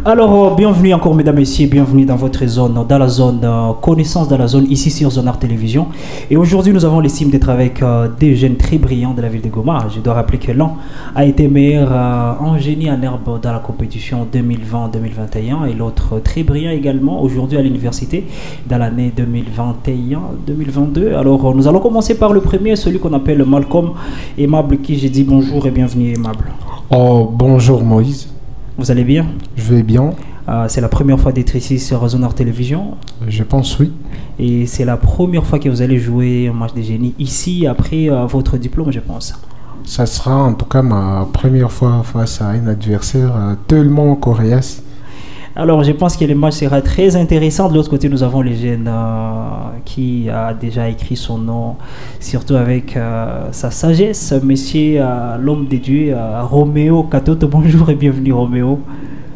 Alors, bienvenue encore, mesdames et messieurs, bienvenue dans votre zone, dans la zone connaissance de la zone, ici sur Zone Art Télévision. Et aujourd'hui, nous avons l'estime d'être avec des jeunes très brillants de la ville de Goma. Je dois rappeler que l'un a été meilleur en génie en herbe dans la compétition 2020-2021 et l'autre très brillant également aujourd'hui à l'université dans l'année 2021-2022. Alors, nous allons commencer par le premier, celui qu'on appelle Malcolm Aimable, qui j'ai dit bonjour et bienvenue Aimable. Oh, bonjour Moïse. Vous allez bien? Je vais bien. C'est la première fois d'être ici sur Zone Art Télévision. Je pense oui. Et c'est la première fois que vous allez jouer un match de génie ici après votre diplôme, je pense. Ça sera en tout cas ma première fois face à un adversaire tellement coriace. Alors je pense que le match sera très intéressant. De l'autre côté, nous avons les jeunes qui a déjà écrit son nom, surtout avec sa sagesse, monsieur l'homme de Dieu, Roméo Katoto. Bonjour et bienvenue Roméo.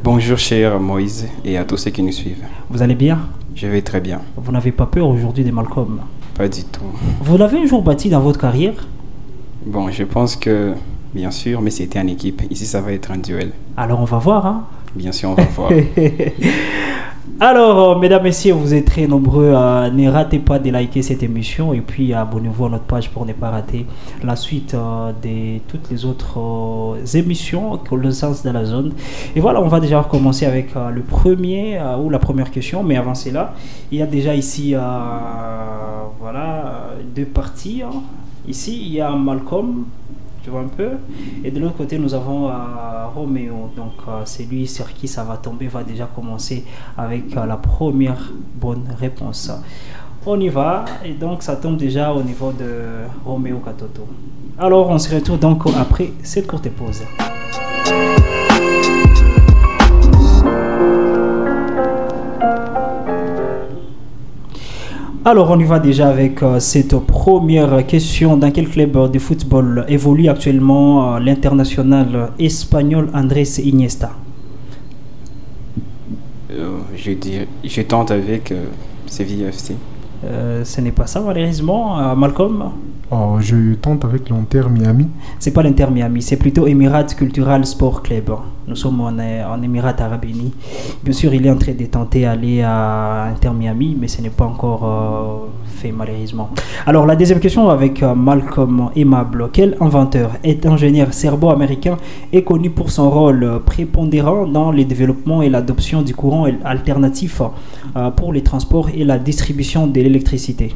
Bonjour cher Moïse et à tous ceux qui nous suivent. Vous allez bien? Je vais très bien. Vous n'avez pas peur aujourd'hui de Malcolm? Pas du tout. Vous l'avez un jour battu dans votre carrière? Bon, je pense que, bien sûr, mais c'était en équipe. Ici, ça va être un duel. Alors on va voir, hein? Bien sûr, on va voir. Alors, mesdames, messieurs, vous êtes très nombreux. Ne ratez pas de liker cette émission et puis abonnez-vous à notre page pour ne pas rater la suite de toutes les autres émissions que le sens de la zone. Et voilà, on va déjà commencer avec le premier ou la première question. Mais avant cela, il y a déjà ici voilà, deux parties. Hein. Ici, il y a Malcolm. Tu vois un peu, et de l'autre côté nous avons Roméo, donc c'est lui sur qui ça va tomber, va déjà commencer avec la première bonne réponse. On y va, et donc ça tombe déjà au niveau de Roméo Katoto. Alors on se retrouve donc après cette courte pause. Alors on y va déjà avec cette première question. Dans quel club de football évolue actuellement l'international espagnol Andrés Iniesta? Je tente avec Séville FC. Ce n'est pas ça malheureusement, Malcolm. Oh, je tente avec l'Inter Miami. C'est pas l'Inter Miami, c'est plutôt Emirates Cultural Sport Club. Nous sommes en Émirats Arabes Unis. Bien sûr, il est en train de tenter d'aller à Inter Miami, mais ce n'est pas encore fait malheureusement. Alors, la deuxième question avec Malcolm Aimable. Quel inventeur et ingénieur serbo-américain est connu pour son rôle prépondérant dans le développement et l'adoption du courant alternatif pour les transports et la distribution de l'électricité?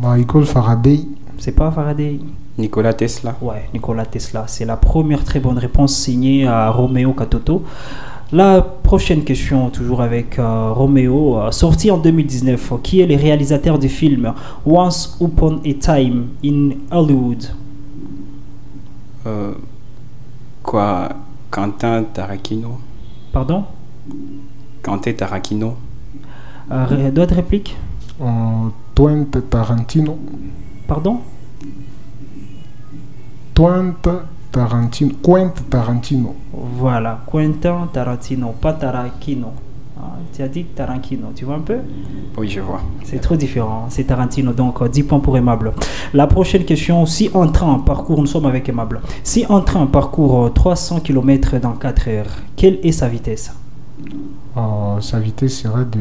Michael Faraday. C'est pas Faraday? Nikola Tesla. Ouais, Nikola Tesla. C'est la première très bonne réponse signée à Roméo Katoto. La prochaine question, toujours avec Roméo. Sorti en 2019, qui est le réalisateur du film Once Upon a Time in Hollywood? Quentin Tarantino. Pardon? Quentin Tarantino. D'autres répliques? Quentin Tarantino. Pardon? Quentin Tarantino. Voilà, Quentin Tarantino, pas Tarantino. Tu as dit Tarantino, tu vois un peu? Oui, je vois. C'est trop différent, c'est Tarantino, donc 10 points pour Aimable. La prochaine question, si un train parcourt, nous sommes avec Aimable, si un train parcourt 300 km dans 4 heures, quelle est sa vitesse? Sa vitesse serait de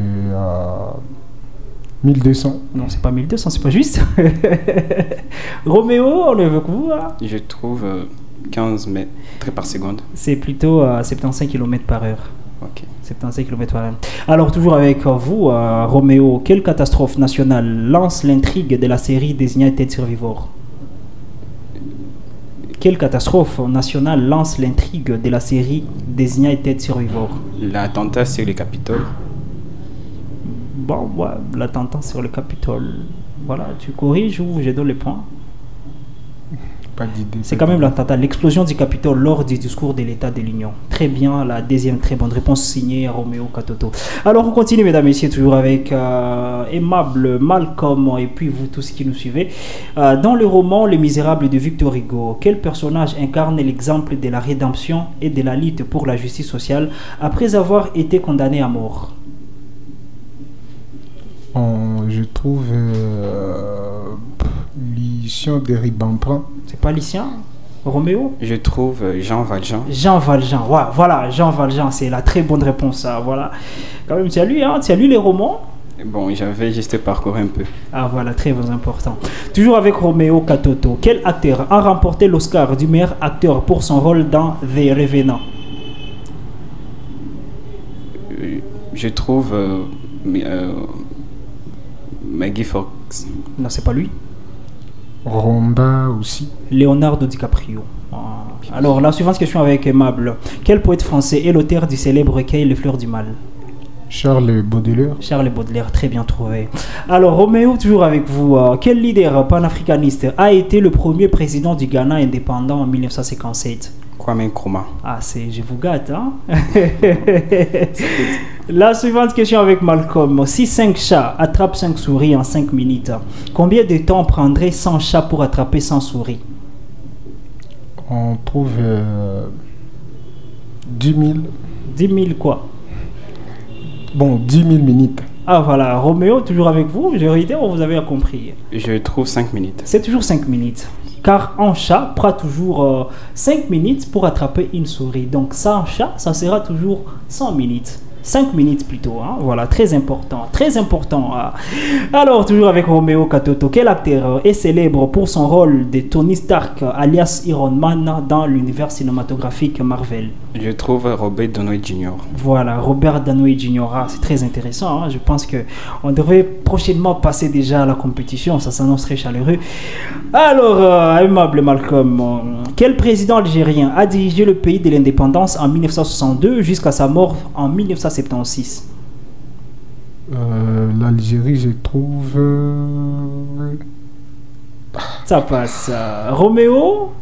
1200. Non, c'est pas 1200, c'est pas juste. Roméo, on le veut que vous. Hein? Je trouve 15 mètres par seconde. C'est plutôt 75 km par heure. Ok. 75 km par heure. Alors, toujours avec vous, Roméo, quelle catastrophe nationale lance l'intrigue de la série Designated Survivor? Quelle catastrophe nationale lance l'intrigue de la série Designated Survivor? L'attentat sur le Capitole. Bon, ouais, l'attentat sur le Capitole. Voilà, tu corriges ou je donne les points? Pas d'idée. C'est quand même l'attentat, l'explosion du Capitole lors du discours de l'État de l'Union. Très bien, la deuxième très bonne réponse signée Roméo Katoto. Alors on continue mesdames et messieurs, toujours avec Aimable, Malcolm et puis vous tous qui nous suivez. Dans le roman Les Misérables de Victor Hugo, quel personnage incarne l'exemple de la rédemption et de la lutte pour la justice sociale après avoir été condamné à mort? Je trouve Lucien de Ribempré. C'est pas Lucien? Roméo? Je trouve Jean Valjean. Jean Valjean, ouais, voilà, Jean Valjean, c'est la très bonne réponse, ça, voilà. Quand même, tu as lu, hein, tu as lu les romans? Bon, j'avais juste parcouru un peu. Ah voilà, très important. Toujours avec Roméo Katoto, quel acteur a remporté l'Oscar du meilleur acteur pour son rôle dans The Revenant? Je trouve Maggie Fox. Non, c'est pas lui. Ronda aussi. Leonardo DiCaprio. Ah. Alors, la suivante question avec Aimable. Quel poète français est l'auteur du célèbre recueil Les Fleurs du Mal? Charles Baudelaire. Charles Baudelaire, très bien trouvé. Alors, Roméo, toujours avec vous. Quel leader panafricaniste a été le premier président du Ghana indépendant en 1957? Kwame Nkrumah. Ah, je vous gâte, hein? La suivante question avec Malcolm. Si 5 chats attrapent 5 souris en 5 minutes, combien de temps prendrait 100 chats pour attraper 100 souris? On trouve 10 000. 10 000 quoi? Bon, 10 000 minutes. Ah voilà, Roméo, toujours avec vous. Je réitère, vous avez compris. Je trouve 5 minutes. C'est toujours 5 minutes. Car un chat prend toujours 5 minutes pour attraper une souris. Donc 100 chats, ça sera toujours 100 minutes. 5 minutes plutôt, hein. Voilà, très important, très important. Alors, toujours avec Roméo Katoto, quel acteur est célèbre pour son rôle de Tony Stark, alias Iron Man, dans l'univers cinématographique Marvel? Je trouve Robert Downey Jr. Voilà, Robert Downey Jr. Ah, c'est très intéressant, hein. Je pense qu'on devrait prochainement passer déjà à la compétition, ça s'annonce très chaleureux. Alors, aimable Malcolm, quel président algérien a dirigé le pays de l'indépendance en 1962 jusqu'à sa mort en 1976? L'Algérie, je trouve... Ça passe. Roméo?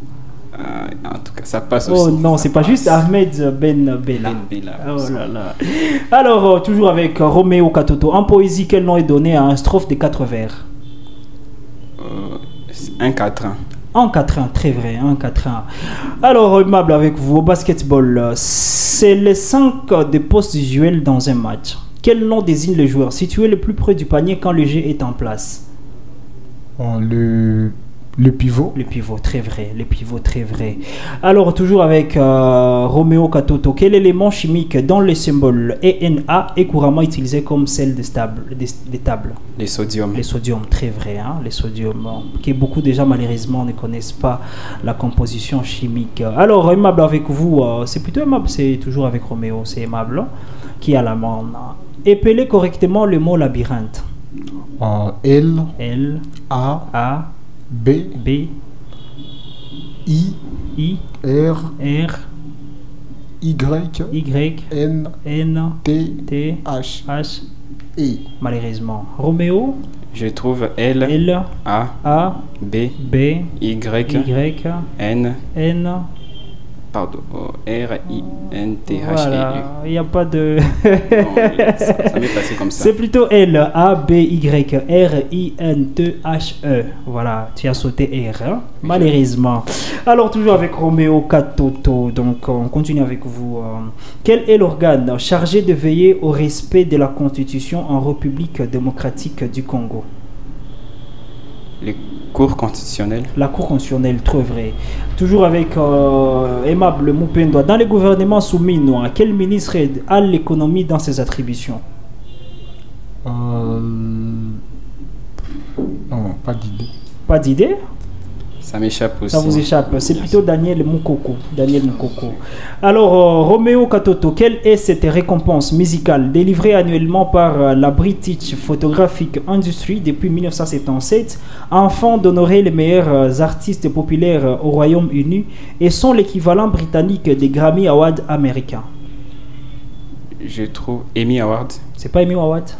En tout cas, ça passe aussi. Oh non, c'est pas juste Ahmed Ben Bella. Oh là là. Alors, toujours avec Roméo Katoto. En poésie, quel nom est donné à un strophe de 4 vers? Un 4-1. En 4-1, très vrai, en 4-1. Alors, aimable avec vous, au basketball, c'est les 5 des postes usuels dans un match. Quel nom désigne le joueur situé le plus près du panier quand le jeu est en place? Le pivot. Le pivot, très vrai. Le pivot, très vrai. Alors, toujours avec Roméo Katoto, quel élément chimique dont le symbole ENA est couramment utilisé comme sel des tables? Les sodium. Les sodium, très vrai. Hein? Les sodium, que beaucoup déjà malheureusement ne connaissent pas la composition chimique. Alors, aimable avec vous, c'est plutôt aimable, c'est toujours avec Roméo, c'est aimable, qui a la main. Épelez correctement le mot labyrinthe. L. A. B. I. R. Y. N. T. H. E. Malheureusement. Roméo. Je trouve L. A. B. Y. N. Pardon. R-I-N-T-H-E-U. Voilà, il n'y a pas de... Non, ça m'est passé comme ça. C'est plutôt L-A-B-Y-R-I-N-T-H-E. Voilà, tu as sauté R, hein? Malheureusement. Alors, toujours avec Roméo Katoto, donc on continue avec vous. Quel est l'organe chargé de veiller au respect de la Constitution en République démocratique du Congo? Les cours constitutionnels. La Cour constitutionnelle, trop vrai. Toujours avec aimable Moupendo. Dans les gouvernements soumis, quel ministre a l'économie dans ses attributions? Non, pas d'idée. Pas d'idée? Ça m'échappe aussi. Ça vous échappe. C'est plutôt Daniel Moukoko. Alors, Roméo Katoto, quelle est cette récompense musicale délivrée annuellement par la British Photographic Industry depuis 1977 afin d'honorer les meilleurs artistes populaires au Royaume-Uni et sont l'équivalent britannique des Grammy Awards américains? Je trouve Emmy Award. C'est pas Emmy Award?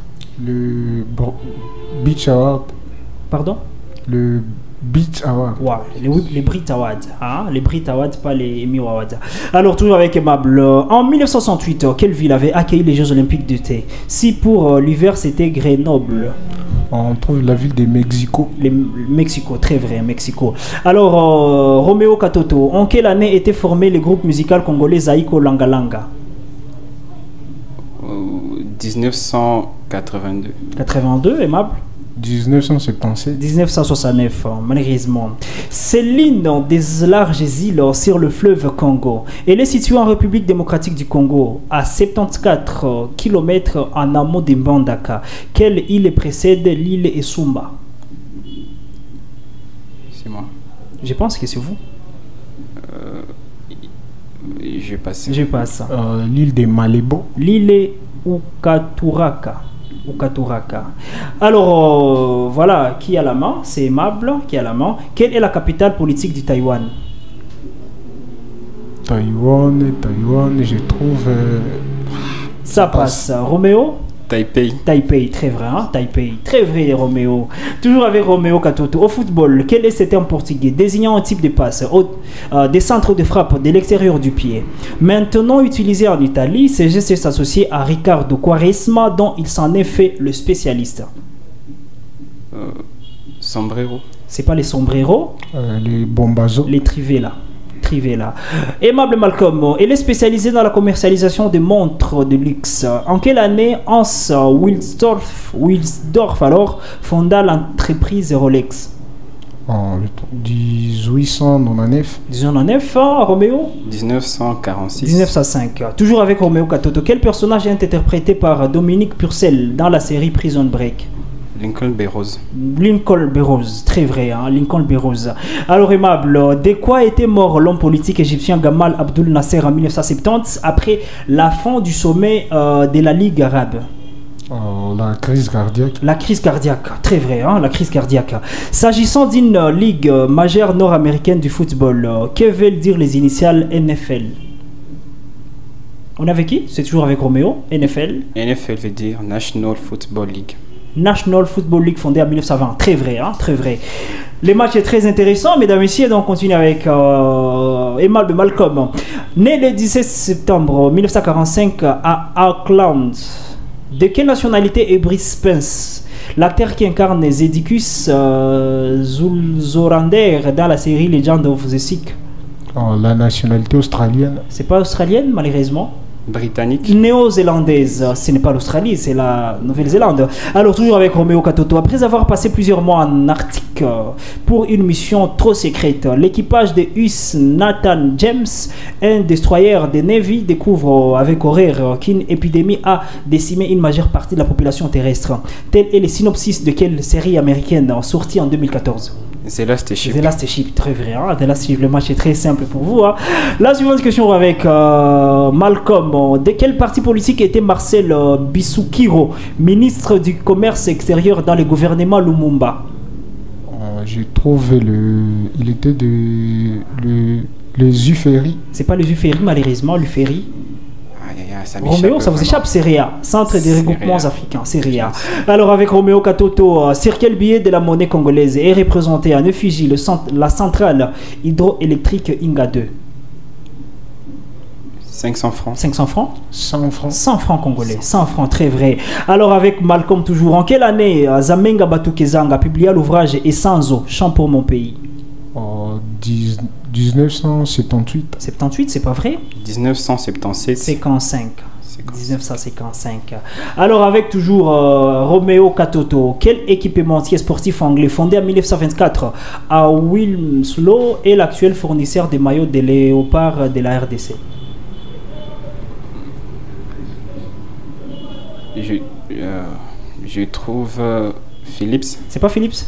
Le Beach Award. Pardon? Le Beach Award. Ouais, les Brit Awards. Hein? Les Brit Awards, pas les Emmy Awards. Alors, toujours avec Aimable. En 1968, quelle ville avait accueilli les Jeux Olympiques d'été? Si pour l'hiver, c'était Grenoble. On trouve la ville de Mexico. Mexico, très vrai, Mexico. Alors, Roméo Katoto, en quelle année était formé le groupe musical congolais Zaïko Langa Langa? 1982. 82, Aimable? 1977. 1969, malheureusement. C'est l'une des larges îles sur le fleuve Congo. Elle est située en République démocratique du Congo, à 74 km en amont de Mbandaka. Quelle île précède l'île Esumba? C'est moi. Je pense que c'est vous. Je passe. Je passe. L'île de Malébo. L'île Ukaturaka. Alors, voilà, qui a la main? C'est aimable, qui a la main. Quelle est la capitale politique du Taïwan? Taïwan, je trouve... Ça passe. Roméo? Taipei. Taipei, très vrai, hein? Taipei, très vrai, Roméo. Toujours avec Roméo Katoto. Au football, quel est ce terme portugais désignant un type de passe des centres de frappe de l'extérieur du pied? Maintenant utilisé en Italie, ce geste est associé à Ricardo Quaresma, dont il s'en est fait le spécialiste. Sombrero. C'est pas les sombreros, les bombazos. les trivela. Aimable Malcolm, elle est spécialisée dans la commercialisation de montres de luxe. En quelle année Hans Wilsdorf alors fonda l'entreprise Rolex? En 1899. 1909, Roméo? 1946. 1905. Toujours avec Roméo Katoto. Quel personnage est interprété par Dominique Purcell dans la série Prison Break? Lincoln Burrows. Lincoln Burrows, très vrai, hein? Lincoln Burrows. Alors aimable, de quoi était mort l'homme politique égyptien Gamal Abdel Nasser en 1970 après la fin du sommet de la Ligue arabe? La crise cardiaque. La crise cardiaque, très vrai, hein? La crise cardiaque. S'agissant d'une ligue majeure nord-américaine du football, que veulent dire les initiales NFL? On est avec qui? C'est toujours avec Roméo. NFL. NFL veut dire National Football League. National Football League fondée en 1920. Très vrai, hein, très vrai. Les matchs est très intéressant, mesdames et messieurs. Donc, on continue avec Aimable Malcolm. Né le 17 septembre 1945 à Auckland. De quelle nationalité est Brice Spence, l'acteur qui incarne Zedicus Zulzorander dans la série Legend of the Sick? La nationalité australienne. C'est pas australienne, malheureusement. Britannique. Néo-zélandaise, ce n'est pas l'Australie, c'est la Nouvelle-Zélande. Alors toujours avec Roméo Katoto, après avoir passé plusieurs mois en Arctique pour une mission trop secrète, l'équipage de US Nathan James, un destroyer de Navy, découvre avec horreur qu'une épidémie a décimé une majeure partie de la population terrestre. Tel est le synopsis de quelle série américaine sortie en 2014? The Last Ship. The Last Ship, très vrai. Hein? The Last Ship, le match est très simple pour vous. Hein? La suivante question avec Malcolm. De quel parti politique était Marcel Bissoukiro, ministre du Commerce extérieur dans le gouvernement Lumumba? Je trouve il était les UFERI. C'est pas les UFERI, malheureusement, l'UFERI. Roméo, ça vous échappe, CEREA, Centre des regroupements africains, CEREA. Alors avec Roméo Katoto, sur quel billet de la monnaie congolaise est représenté en effigie la centrale hydroélectrique Inga 2? 500 francs. 500 francs? 100 francs. 100 francs congolais, 100 francs, très vrai. Alors avec Malcolm toujours, en quelle année Zamenga Batukezanga publia l'ouvrage Essanzo, Chant pour mon pays? 1978. 78, c'est pas vrai? 1977. 55. 1955. Alors avec toujours Roméo Katoto, quel équipementier sportif anglais fondé en 1924 à Wilmslow est l'actuel fournisseur des maillots de léopard de la RDC? Je trouve Philips. C'est pas Philips?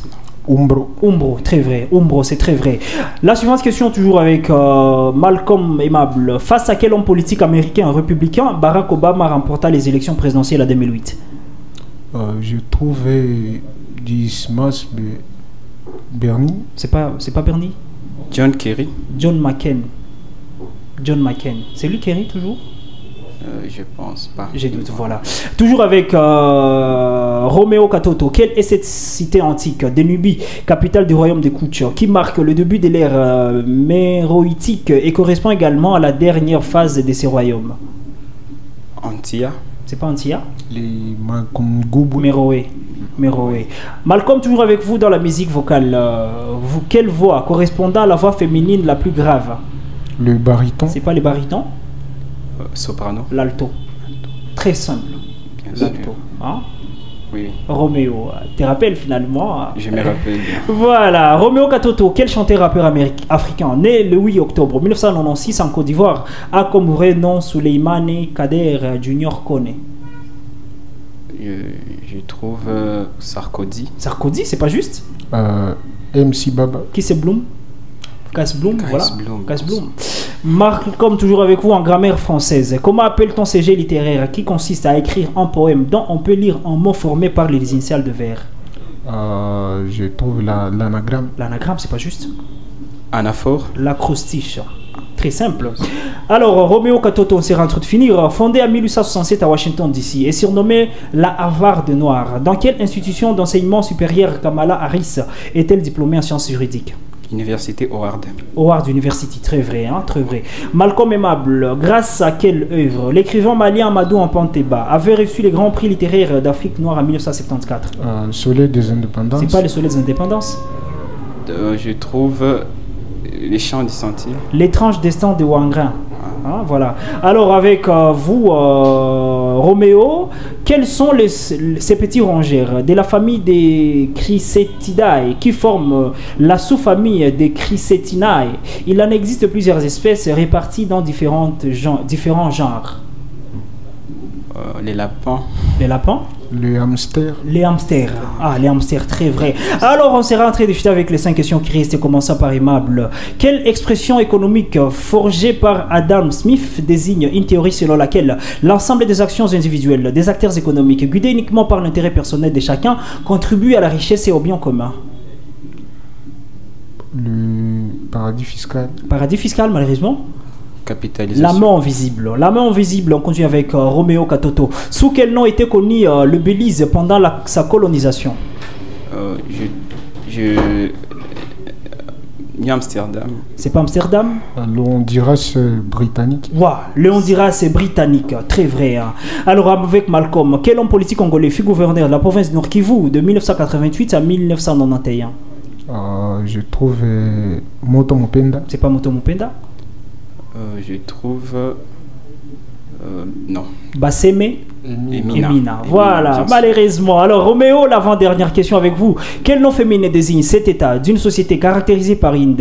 Umbro, très vrai. Umbro, c'est très vrai. La suivante question, toujours avec Malcolm Aimable. Face à quel homme politique américain républicain Barack Obama remporta les élections présidentielles en 2008? Je trouvais Dismas Bernie. C'est pas Bernie? John Kerry. John McCain. C'est lui Kerry toujours? Je pense pas. J'ai doute, voilà. Toujours avec Roméo Katoto. Quelle est cette cité antique de Nubie, capitale du royaume de Kouch, qui marque le début de l'ère méroïtique et correspond également à la dernière phase de ces royaumes? Antilla. C'est pas Antilla? Les Makongoubou. Méroé. Malcolm, toujours avec vous dans la musique vocale. Quelle voix correspondant à la voix féminine la plus grave? Le baryton. C'est pas le baryton? Soprano. L'alto. Très simple. L'alto. Hein? Oui, oui. Roméo, tu te rappelles finalement? Je me rappelle bien. Voilà, Roméo Katoto, quel chanteur rappeur africain né le 8 octobre 1996 en Côte d'Ivoire a comme vrai nom Souleymane Kader Junior Kone? Je trouve Sarkozy. Sarkozy, c'est pas juste? MC Baba. Qui c'est Bloom? Cass Bloom, voilà. Bloom. Cass Bloom. Marc, comme toujours avec vous en grammaire française, comment appelle-t-on ces jeux littéraires qui consiste à écrire un poème dont on peut lire un mot formé par les initiales de vers? Je trouve l'anagramme. L'anagramme, c'est pas juste? Anaphore. L'acrostiche. Très simple. Alors, Roméo Katoto, on s'est en train de finir. Fondé en 1867 à Washington DC et surnommé la Harvard Noire. Dans quelle institution d'enseignement supérieur Kamala Harris est-elle diplômée en sciences juridiques? Université Howard. Howard University, très vrai, hein, très vrai. Malcolm Aimable, grâce à quelle œuvre l'écrivain malien Amadou Ampanteba avait reçu les grands prix littéraires d'Afrique noire en 1974? Soleil des indépendances. C'est pas le Soleil des indépendances? Je trouve les chants du sentier. L'étrange destin de Wangrin. Hein, voilà. Alors avec vous, Roméo, quels sont ces petits rongeurs de la famille des Chrysetidae qui forment la sous-famille des Chrysectinae? Il en existe plusieurs espèces réparties dans différents genres. Les lapins. Les lapins? Les hamsters. Les hamsters. Ah, les hamsters, très vrai. Alors, on s'est rentré de avec les 5 questions qui restent, commençant par Aimable. Quelle expression économique forgée par Adam Smith désigne une théorie selon laquelle l'ensemble des actions individuelles des acteurs économiques, guidées uniquement par l'intérêt personnel de chacun, contribuent à la richesse et au bien commun? Le paradis fiscal. Paradis fiscal, malheureusement. Capitalisation. La main invisible. La main invisible, on continue avec Roméo Katoto. Sous quel nom était connu le Belize pendant sa colonisation? Amsterdam. C'est pas Amsterdam? Le Honduras britannique. Le Honduras c'est britannique, très vrai. Hein. Alors avec Malcolm, quel homme politique congolais fut gouverneur de la province du Nord Kivu de 1988 à 1991? Je trouve Moto Mopenda. C'est pas Moto Mopenda? Je trouve non. Basseme Emina. Voilà, malheureusement. Alors Roméo, l'avant-dernière question avec vous. Quel nom féminin désigne cet état d'une société caractérisée par une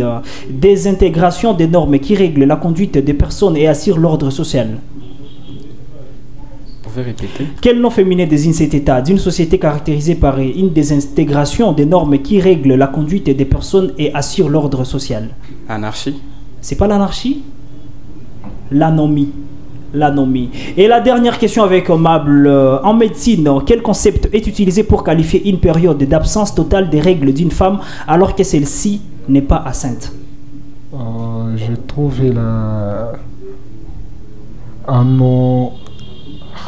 désintégration des normes qui règlent la conduite des personnes et assure l'ordre social? Vous pouvez répéter? Quel nom féminin désigne cet état d'une société caractérisée par une désintégration des normes qui règlent la conduite des personnes et assure l'ordre social? Anarchie. C'est pas l'anarchie? L'anomie. L'anomie. Et la dernière question avec Mable. En médecine, quel concept est utilisé pour qualifier une période d'absence totale des règles d'une femme alors que celle-ci n'est pas enceinte? Je trouve un nom.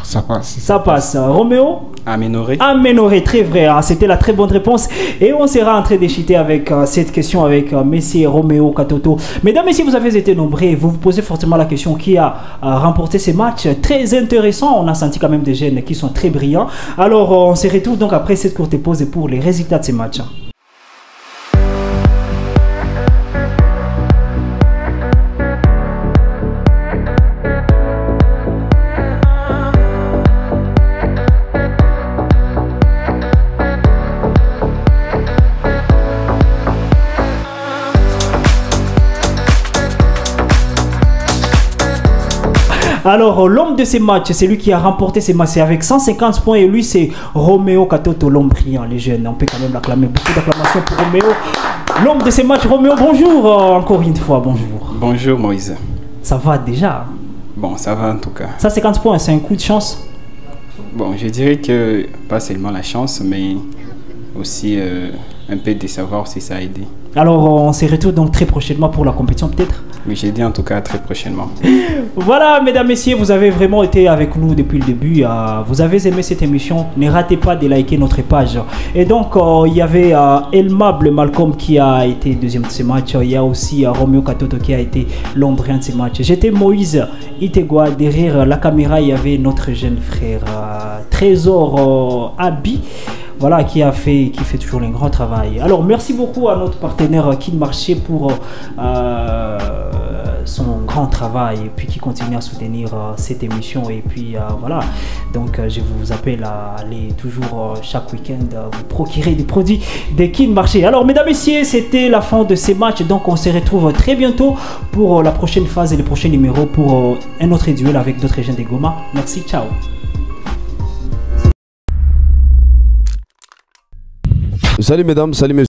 Ça passe. Ça passe. Roméo? Aménorrhée. Aménorrhée, très vrai. Hein. C'était la très bonne réponse. Et on sera en train d'échiter avec cette question avec Messie Roméo Katoto. Mesdames, messieurs, vous avez été nombreux. Vous vous posez forcément la question qui a remporté ces matchs. Très intéressant. On a senti quand même des jeunes qui sont très brillants. Alors, on se retrouve donc après cette courte pause pour les résultats de ces matchs. Alors, l'homme de ces matchs, c'est lui qui a remporté ces matchs. C'est avec 150 points et lui, c'est Roméo Katoto, l'homme brillant, les jeunes. On peut quand même l'acclamer. Beaucoup d'acclamations pour Roméo. L'homme de ces matchs, Roméo, bonjour. Encore une fois, bonjour. Bonjour Moïse. Ça va déjà? Bon, ça va en tout cas. 150 points, c'est un coup de chance? Bon, je dirais que pas seulement la chance, mais aussi un peu de savoir si ça a aidé. Alors, on se retrouve donc très prochainement pour la compétition, peut-être? Oui, j'ai dit en tout cas très prochainement. Voilà, mesdames, messieurs, vous avez vraiment été avec nous depuis le début. Vous avez aimé cette émission. Ne ratez pas de liker notre page. Et donc, il y avait Aimable Malcolm qui a été deuxième de ce match. Il y a aussi Roméo Katoto qui a été londrien de ce match. J'étais Moïse Itegua. Derrière la caméra, il y avait notre jeune frère Trésor Abi. Voilà, qui fait toujours un grand travail. Alors, merci beaucoup à notre partenaire Kin Marché pour son grand travail et puis qui continue à soutenir cette émission. Et puis voilà, donc je vous appelle à aller toujours chaque week-end vous procurer des produits de Kin Marché. Alors mesdames et messieurs, c'était la fin de ces matchs, donc on se retrouve très bientôt pour la prochaine phase et le prochain numéro pour un autre duel avec d'autres jeunes de Goma. Merci, ciao. Salut mesdames, salut messieurs.